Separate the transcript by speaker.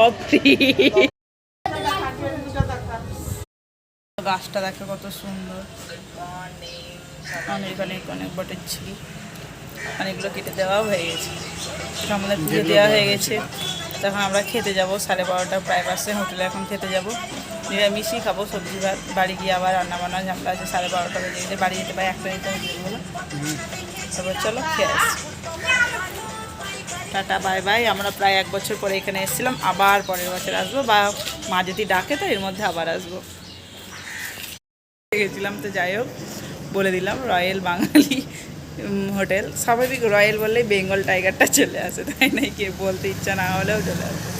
Speaker 1: সব ফ্রি। গাছটা দেখো কত সুন্দর, অনেক অনেক অনেক বটের ছিল, অনেকগুলো কেটে দেওয়াও হয়ে গেছে। আমাদের পুজো দেওয়া হয়ে গেছে, তখন আমরা খেতে যাব 12:30 প্রায় বাসে। হোটেলে এখন খেতে যাব, নিরামিষই খাবো, সবজি ভাত। বাড়ি গিয়ে আবার রান্নাবান্না ঝামেলা আছে, 12:30 বেজে গেছে, বাড়ি যেতে পারে 1টা দিতে হবে। তারপর চলো খেয়ে আসি। Tata bye bye. আমরা প্রায় 1 বছর পরে এখানে এসেছিলাম, আবার পরের বছর আসবো, বা মা যদি ডাকে তো এর মধ্যে আবার আসবো। গেছিলাম তো, যাই হোক বলে দিলাম রয়্যাল বাঙালি হোটেল। স্বাভাবিক রয়্যাল বললেই বেঙ্গল টাইগারটা চলে আসে, তাই নাই? কি বলতে ইচ্ছা না হলেও চলে আসে।